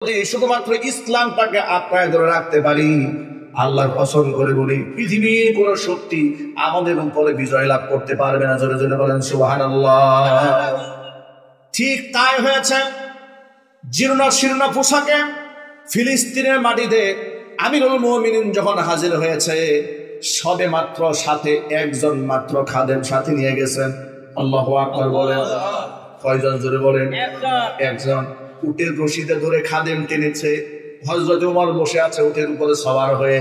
শুধুমাত্র ইসলামটাকে আঁকড়ায় ধরে রাখতে পারি, আল্লাহর কসম করে বলি পৃথিবীর কোন শক্তি আমাদের উপরে বিজয় লাভ করতে পারবে না। জোরে জোরে বলেন সুবহানাল্লাহ। ঠিক তাই হয়েছে। জীর্ণ শীর্ণ পোশাকে ফিলিস্তিনের মাটিতে আমিরুল মুমিনিন যখন হাজির হয়েছে, সবে মাত্র সাথে একজন মাত্র খাদেম সাথে নিয়ে গেছেন। আল্লাহু আকবার বলেন। কয়জন? জোরে বলেন। একজন। উটের রশিদে ধরে খাদেম টেনেছে। হযরত ওমর বসে আছে উটের উপরে সওয়ার হয়ে।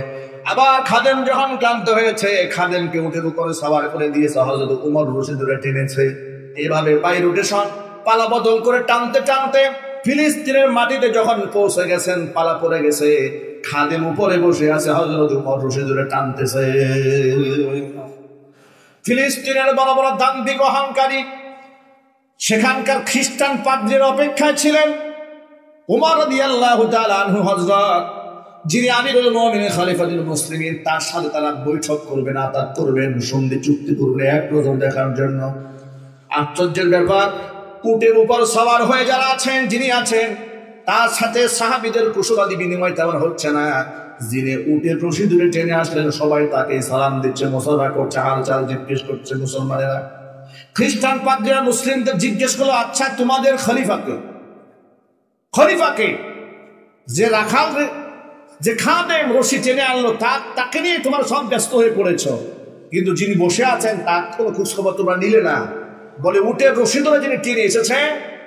আবার খাদেম যখন ক্লান্ত হয়েছে, খাদেমকে উটের উপরে সওয়ার করে দিয়েছে, হযরত ওমর রশি ধরে টেনেছে। এভাবে পাই রোটেশন পালা বদল করে টানতে টানতে ফিলিস্তিনের মাটিতে যখন পৌঁছে গেছেন, পালা পড়ে গেছে, খাদেম উপরে বসে আছে, হযরত ওমর রশি ধরে টানতেছে। ফিলিস্তিনের বড় বড় দাম্ভিক অহংকারী সেখানকার খ্রিস্টান পাদ্রীর অপেক্ষায় ছিলেন। উমর রাদিয়াল্লাহু তাআলা আনহু হযরত, যিনি আমিরুল মুমিনিন খলিফাতুল মুসলিমিন, তার সাথে তারা বৈঠক করবেন, আতাত করবেন, সন্ধি চুক্তি করবেন এক নজর দেখার জন্য। আশ্চর্যের ব্যাপার, উটের উপর সওয়ার হয়ে যারা আছেন, যিনি আছেন, তার সাথে সাহাবীদের কুশলাদি বিনিময় তেমন হচ্ছে না। যিনি উটের রশি ধরে টেনে আসলেন, সবাই তাকে সালাম দিচ্ছে, মুসাফা করছে, হালচাল জিজ্ঞেস করছে। মুসলমানেরা খ্রিস্টান পাদ্রীরা মুসলিমদের জিজ্ঞেস করলো, আচ্ছা তোমাদের খলিফাকে যে রাখাল, যে খাদেম রশি টেনে আনলো, তাকে নিয়ে তোমার সব ব্যস্ত হয়ে পড়েছ, কিন্তু যিনি বসে আছেন তার কোনো খোঁজখবর তোমরা নিলে না। বলে উটের রশি ধরে যিনি টেনে এসেছে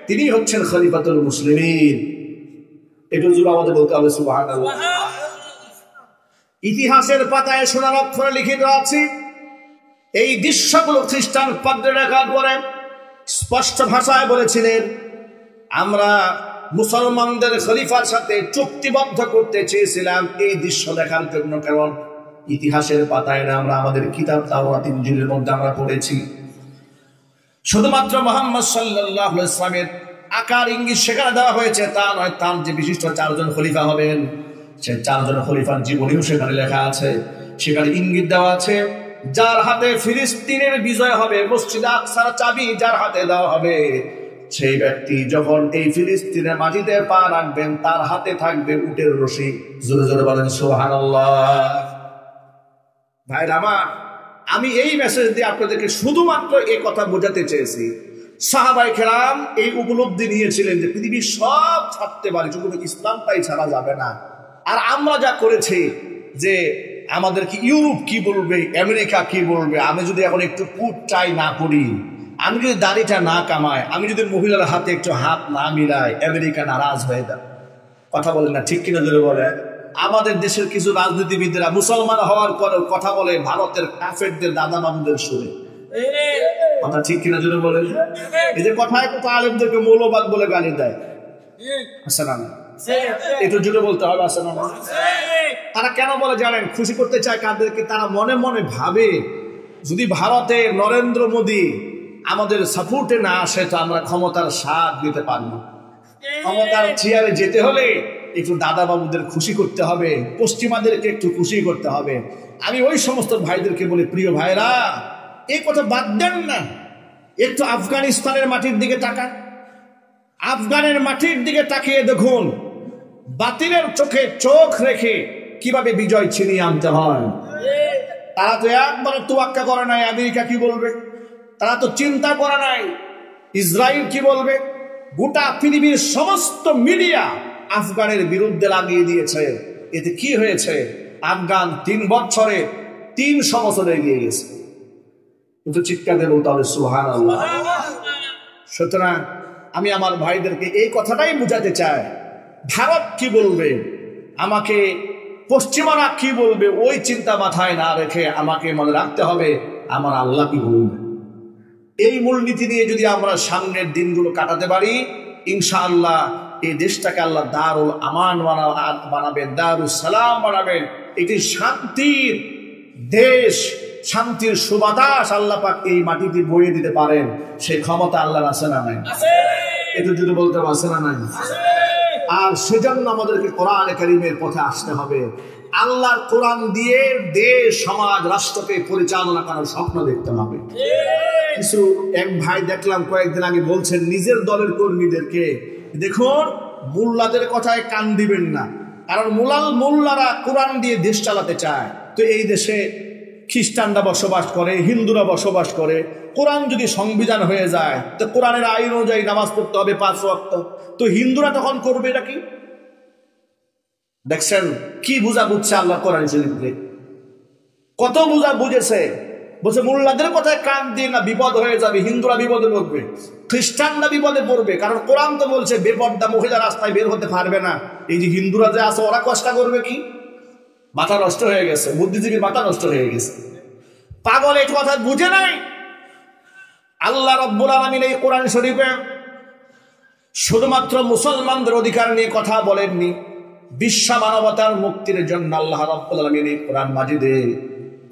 তিনি হচ্ছেন খলিফাতুল মুসলিমিন। একটু জোরে আমাদের বলতে হবে সুবহানাল্লাহ। ইতিহাসের পাতায় সোনার অক্ষরে লিখিত আছে। এই দৃশ্যগুলো খ্রিস্টান পাদ্রীরা রেকর্ড করে স্পষ্ট ভাষায় বলেছিলেন, আমরা মুসলমানদের খলিফার সাথে চুক্তিবদ্ধ করতে চেয়েছিলাম এই দৃশ্য দেখার জন্য। কারণ ইতিহাসের পাতায় না, আমরা আমাদের কিতাব তাওরাত ইনজিলের মধ্যে আমরা পড়েছি, শুধুমাত্র মুহাম্মদ সাল্লাল্লাহু আলাইহি ওয়াসাল্লামের আকার ইঙ্গিত সেখানে দেওয়া হয়েছে, তা নয়। তার যে বিশিষ্ট চারজন খলিফা হবেন, সে চারজন খলিফার জীবনীও সেখানে লেখা আছে, সেখানে ইঙ্গিত দেওয়া আছে। যার হাতে ফিলিস্তিনের বিজয় হবে, মসজিদ আকসার চাবি যার হাতে দেওয়া হবে, সেই ব্যক্তি যখন এই ফিলিস্তিনের মাটিতে পা রাখবেন, তার হাতে থাকবে উটের রশি। জোরে জোরে বলেন সুবহানাল্লাহ। ভাইরা আমার, আমি এই মেসেজ দিয়ে আপনাদেরকে শুধুমাত্র এই কথা বোঝাতে চেয়েছি। সাহাবায়ে কেরাম এই উপলব্ধি নিয়েছিলেন যে পৃথিবীর সব ছাড়তে পারে, শুধু ইসলামটাই ছাড়া যাবে না। আর আমরা যা করেছি, যে আমাদেরকে ইউরোপ কি বলবে, আমেরিকা কি বলবে, আমি যদি এখন একটু পুট টাই না করি, আমি যদি দাড়িটা না কামাই, আমি যদি মহিলার হাতে একটু হাত না মিলাই, আমেরিকা নারাজ হয়ে যায়। কথা বলেন না, ঠিক কিনা জোরে বলে? আমাদের দেশের কিছু রাজনীতিবিদরা মুসলমান হওয়ার পরেও কথা বলে ভারতের কাফেরদের দাদা বাবুদের সুরে। কথা ঠিক কিনা জোরে বলেন? এই যে কথায় কথা আলেমদেরকে মৌলবাদ বলে গালি দেয়, আছে না? একটু জোরে বলতে হবে, আছে না? তারা কেন বলে জানেন? খুশি করতে চায় কাদেরকে? তারা মনে মনে ভাবে, যদি ভারতে নরেন্দ্র মোদী আমাদের সাপোর্টে না আসে, তো আমরা ক্ষমতার স্বাদ দিতে পারবো। ক্ষমতার চেয়ারে যেতে হলে একটু দাদা বাবুদের খুশি করতে হবে, পশ্চিমাদেরকে একটু খুশি করতে হবে। আমি ওই সমস্ত ভাইদেরকে বলি, প্রিয় ভাইরা, এই কথা বাদ দেন না, একটু আফগানিস্তানের মাটির দিকে তাকান। আফগানের মাটির দিকে তাকিয়ে দেখুন, বাতিলের চোখে চোখ রেখে কিভাবে বিজয় ছিনিয়ে আনতে হয়। তারা তো একবার তোয়াক্কা করে নাই আমেরিকা কি বলবে, তারা তো চিন্তা করে নাই ইসরায়েল কি বলবে। গোটা পৃথিবীর সমস্ত মিডিয়া আফগানের বিরুদ্ধে লাগিয়ে দিয়েছে। এতে কি হয়েছে? আফগান 3 বছরে 300 বছর এগিয়ে গেছে। কিন্তু চিৎকার দিয়ে বলতে হবে সুবহানাল্লাহ। সুতরাং আমি আমার ভাইদেরকে এই কথাটাই বুঝাতে চাই, ভারত কি বলবে, আমাকে পশ্চিমারা কি বলবে, ওই চিন্তা মাথায় না রেখে আমাকে মনে রাখতে হবে আমার আল্লাহ কি বলবে। এই মূলনীতি নিয়ে যদি আমরা সামনের দিনগুলো কাটাতে পারি, ইনশাআল্লাহ এই দেশটাকে আল্লাহ দারুল আমান বানাবেন, দারুস সালাম বানাবেন। এটি শান্তির দেশ, শান্তির সুবাতাস আল্লাহ পাক এই মাটিতে বইয়ে দিতে পারেন। সেই ক্ষমতা আল্লাহর আছে না নাই? একটু যদি বলতে আছে না নাই? আর সেজন্য আমাদেরকে কোরআনে কারীমের পথে আসতে হবে। আল্লাহর কোরআন দিয়ে দেশ, সমাজ, রাষ্ট্রকে পরিচালনা করার স্বপ্ন দেখতে হবে। কিছু এক ভাই দেখলাম কয়েকদিন আগে বলছেন নিজের দলের কর্মীদেরকে, দেখুন মোল্লাদের কথায় কান দিবেন না, কারণ মোল্লারা কোরআন দিয়ে দেশ চালাতে চায়। তো এই দেশে খ্রিস্টানরা বসবাস করে, হিন্দুরা বসবাস করে। কোরআন যদি সংবিধান হয়ে যায় তো কোরআনের আইন অনুযায়ী নামাজ পড়তে হবে 5 ওয়াক্ত। তো হিন্দুরা তখন করবে এটা কি? দেখছেন কি বুঝা বুঝছে আল্লাহ কোরআন শরীফে, কত বুঝা বুঝেছে। বলছে মোল্লাদের কথায় কান দিয়ে না, বিপদ হয়ে যাবে, হিন্দুরা বিপদে পড়বে, খ্রিস্টানরা বিপদে পড়বে। কারণ কোরআন তো বলছে বেপর্দা মহিলা রাস্তায় বের হতে পারবে না। এই যে হিন্দুরা যে আছে ওরা কষ্ট করবে কি? মাথা নষ্ট হয়ে গেছে, বুদ্ধিজীবীর মাথা নষ্ট হয়ে গেছে, পাগল এই কথা বুঝে নাই। আল্লাহ রাব্বুল আলামিন এই কোরআন শরীফে শুধুমাত্র মুসলমানদের অধিকার নিয়ে কথা বলেননি, বিশ্ব মানবতার মুক্তির জন্য আল্লাহ রাব্বুল আলামিন এই কোরআন মাজিদে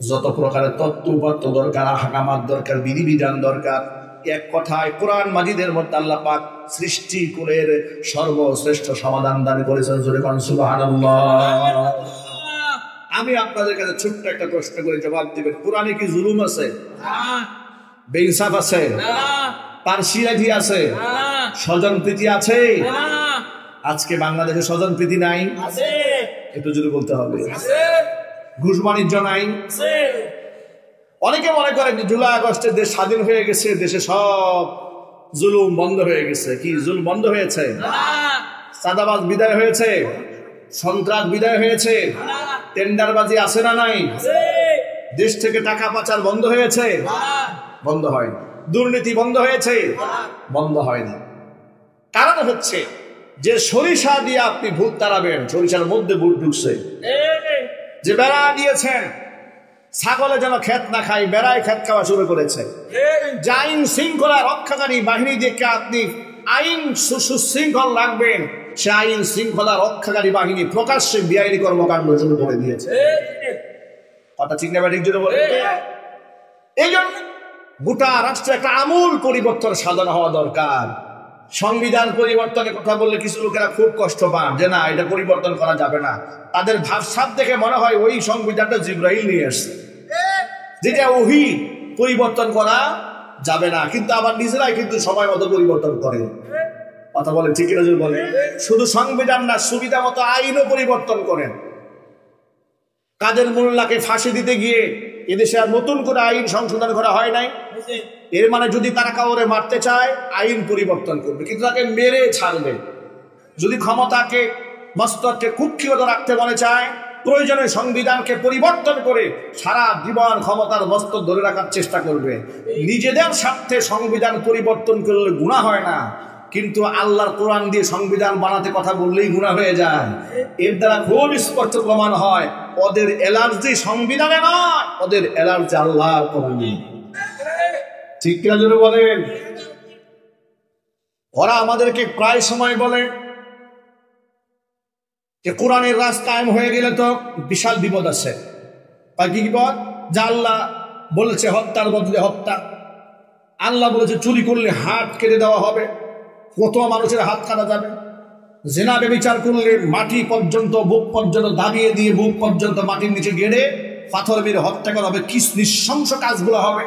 যত প্রকারের তত্ত্ব উপাত্ত দরকার, আহকামাত দরকার, বিধিবিধান দরকার, এক কথায় কোরআন মাজিদের মধ্যে আল্লাহ পাক সৃষ্টি কুলের সর্বশ্রেষ্ঠ সমাধান দান করেছেন। জোরে কোন সুবহানাল্লাহ। আমি আপনাদের কাছে ছোট্ট একটা প্রশ্ন করে জবাব দিবেন, কোরআনে কি জুলুম আছে? বেইনসাফ আছে? পার্সিয়ালিটি আছে? স্বজন প্রীতি আছে? আজকে বাংলাদেশে স্বজন প্রীতি নাই? একটু যদি বলতে হবে। ঘুষ বাণিজ্য নাই? অনেকে মনে করেন যে জুলাই আগস্টে দেশ স্বাধীন হয়ে গেছে, দেশে সব জুলুম বন্ধ হয়ে গেছে। কি জুলুম বন্ধ হয়েছে? চাঁদাবাজ বিদায় হয়েছে? সন্ত্রাস বিদায় হয়েছে? টেন্ডারবাজি আছে না নাই? দেশ থেকে টাকা পাচার বন্ধ হয়েছে? বন্ধ হয়নি। দুর্নীতি বন্ধ হয়েছে? বন্ধ হয়নি। কারণ হচ্ছে যে সরিষা দিয়ে আপনি ভূত তাড়াবেন, সরিষার মধ্যে ভূত ঢুকছে। যে বেড়া দিয়েছেন ছাগলে যেন ক্ষেত না খায়, বেড়ায় ক্ষেত খাওয়া শুরু করেছে। যে আইন শৃঙ্খলা রক্ষাকারী বাহিনী দেখে আপনি আইন সুশৃঙ্খল রাখবেন, সে আইন শৃঙ্খলা রক্ষাকারী বাহিনী প্রকাশ্যে বেআইনি কর্মকাণ্ড শুরু করে দিয়েছে। কথা ঠিক না ঠিক জন্য বলে। এই জন্য গোটা রাষ্ট্রে একটা আমূল পরিবর্তন সাধন হওয়া দরকার। সংবিধান পরিবর্তনের কথা বললে কিছু লোকেরা খুব কষ্ট পান, যে না এটা পরিবর্তন করা যাবে না। তাদের ভাবসাব দেখে মনে হয় ওই সংবিধানটা জিবরাইল নিয়ে আসছে, যেটা ওহি পরিবর্তন করা যাবে না। কিন্তু আবার নিজেরাই কিন্তু সময় মতো পরিবর্তন করে। কথা বলে ঠিক না? বলে শুধু সংবিধান না, সুবিধা মতো আইনও পরিবর্তন করেন। কাদের মোল্লাকে ফাঁসি দিতে গিয়ে এদেশে আর নতুন করে আইন সংশোধন করা হয় নাই। এর মানে যদি তারা কাউরে মারতে চায় আইন পরিবর্তন করবে, কিন্তু তাকে মেরে ছাড়বে। যদি ক্ষমতাকে মস্তককে কুক্ষিগত রাখতে মনে চায়, প্রয়োজনে সংবিধানকে পরিবর্তন করে সারা জীবন ক্ষমতার মস্তক ধরে রাখার চেষ্টা করবে। নিজেদের স্বার্থে সংবিধান পরিবর্তন করলে গুনাহ হয় না, কিন্তু আল্লাহর কোরআন দিয়ে সংবিধান বানাতে কথা বললেই গুনাহ হয়ে যায়। এর দ্বারা খুব স্পষ্ট প্রমাণ হয় ওদের অ্যালার্জি সংবিধানে নয়, ওদের অ্যালার্জি আল্লাহর কোরআনে। ঠিক কিনা জোরে বলেন? ওরা আমাদেরকে প্রায় সময় বলে যে কোরআনের রাজ কায়েম হয়ে গেলে তো বিশাল বিপদ আছে। কি বিপদ? যা আল্লাহ বলেছে হত্যার বদলে হত্যা, আল্লাহ বলেছে চুরি করলে হাত কেটে দেওয়া হবে, কত মানুষের হাত কাটা যাবে, জিনা ব্যভিচার করলে মাটি পর্যন্ত বুক পর্যন্ত দাবিয়ে দিয়ে বুক পর্যন্ত মাটির নিচে গেড়ে পাথর মেরে হত্যা করা হবে, কি নৃশংস কাজগুলো হবে।